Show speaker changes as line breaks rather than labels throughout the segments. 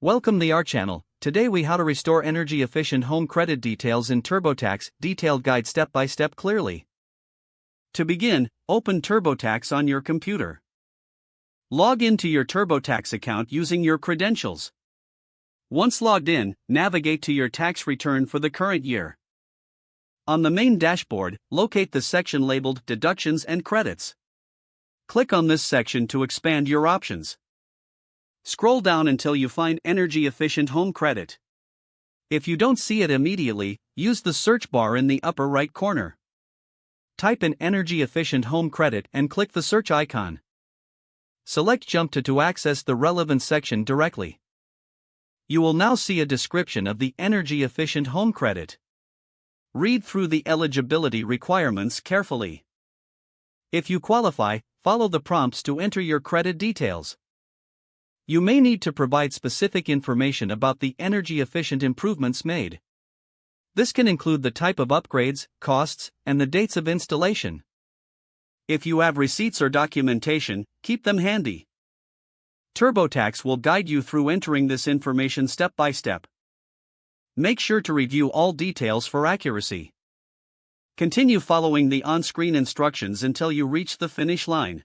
Welcome to our channel. Today we how to restore energy efficient home credit details in TurboTax, detailed guide step by step clearly. To begin, open TurboTax on your computer. Log into your TurboTax account using your credentials. Once logged in, navigate to your tax return for the current year. On the main dashboard, locate the section labeled Deductions and Credits. Click on this section to expand your options. Scroll down until you find Energy Efficient Home Credit. If you don't see it immediately, use the search bar in the upper right corner. Type in Energy Efficient Home Credit and click the search icon. Select Jump to access the relevant section directly. You will now see a description of the Energy Efficient Home Credit. Read through the eligibility requirements carefully. If you qualify, follow the prompts to enter your credit details. You may need to provide specific information about the energy-efficient improvements made. This can include the type of upgrades, costs, and the dates of installation. If you have receipts or documentation, keep them handy. TurboTax will guide you through entering this information step by step. Make sure to review all details for accuracy. Continue following the on-screen instructions until you reach the finish line.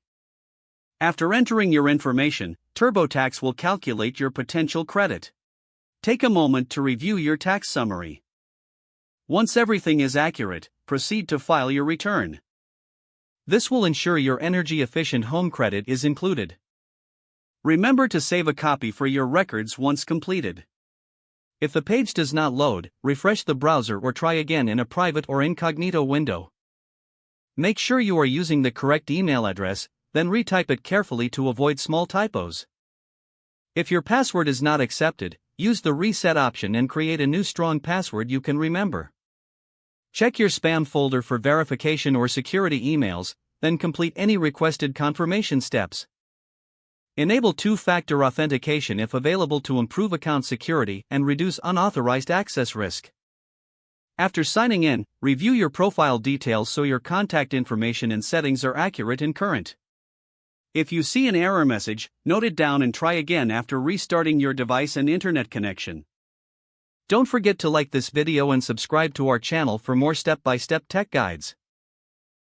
After entering your information, TurboTax will calculate your potential credit. Take a moment to review your tax summary. Once everything is accurate, proceed to file your return. This will ensure your energy-efficient home credit is included. Remember to save a copy for your records once completed. If the page does not load, refresh the browser or try again in a private or incognito window. Make sure you are using the correct email address, then retype it carefully to avoid small typos. If your password is not accepted, use the reset option and create a new strong password you can remember. Check your spam folder for verification or security emails, then complete any requested confirmation steps. Enable two-factor authentication if available to improve account security and reduce unauthorized access risk. After signing in, review your profile details so your contact information and settings are accurate and current. If you see an error message, note it down and try again after restarting your device and internet connection. Don't forget to like this video and subscribe to our channel for more step-by-step tech guides.